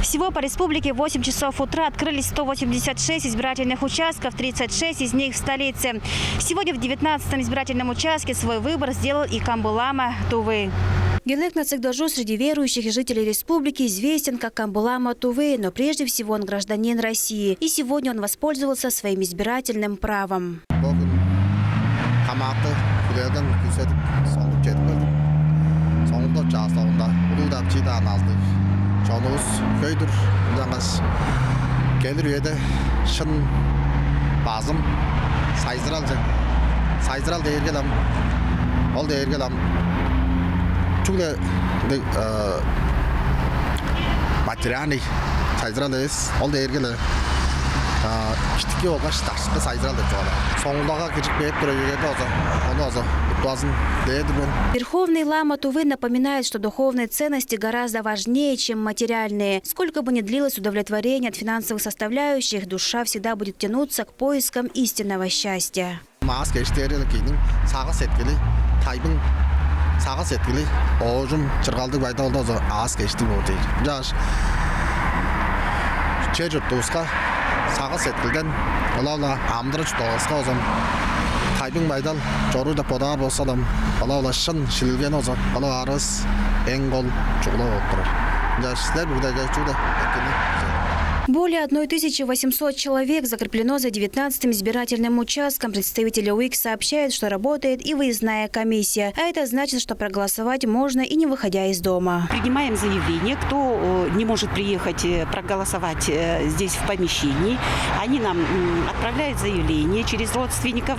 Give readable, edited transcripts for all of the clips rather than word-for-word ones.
Всего по республике в 8 часов утра открылись 186 избирательных участков, 36 из них в столице. Сегодня в 19-м избирательном участке свой выбор сделал и Камбулама Тувы. Гелек Нацикдожу среди верующих и жителей республики известен как Камбулама Тувы, но прежде всего он гражданин России. И сегодня он воспользовался своим избирательным правом. Материальный сайзралес, ол дээргеле китки олгаш ташкы сайзрал деп жогола. Соңундага кирip берип турганда озо утазын дээдибен. Верховный лама Тувы напоминает, что духовные ценности гораздо важнее, чем материальные. Сколько бы ни длилось удовлетворение от финансовых составляющих, душа всегда будет тянуться к поискам истинного счастья. Сағыз еткілі, оғым жырғалды байдалды өзі ағыз кешті болды. Жаш, че жүртті ұсқа сағыз еткілден, олаула амдыры жұтты оғызға өзім. Тайбың байдал, жору да подағар болса дам, олаула шын шілілген өзі, олау арыз, ең қол жұғылау отырыр. Жаш, сілер бүгдәге жүді екені. Более 1800 человек закреплено за 19-м избирательным участком. Представители УИК сообщают, что работает и выездная комиссия. А это значит, что проголосовать можно и не выходя из дома. Принимаем заявление, кто не может приехать проголосовать здесь в помещении. Они нам отправляют заявление через родственников,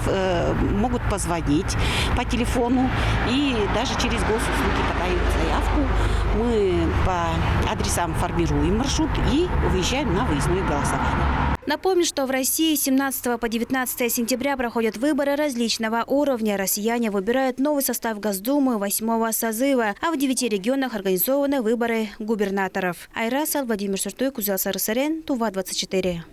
могут позвонить по телефону и даже через госуслуги подают заявку. Мы по адресам формируем маршрут и выезжаем на выездное голосование. Напомню, что в России с 17 по 19 сентября проходят выборы различного уровня. Россияне выбирают новый состав Госдумы 8-го созыва, а в 9 регионах организованы выборы губернаторов. Айраса, Владимир Суртуй, Кузел Сарысарен, Тува 24.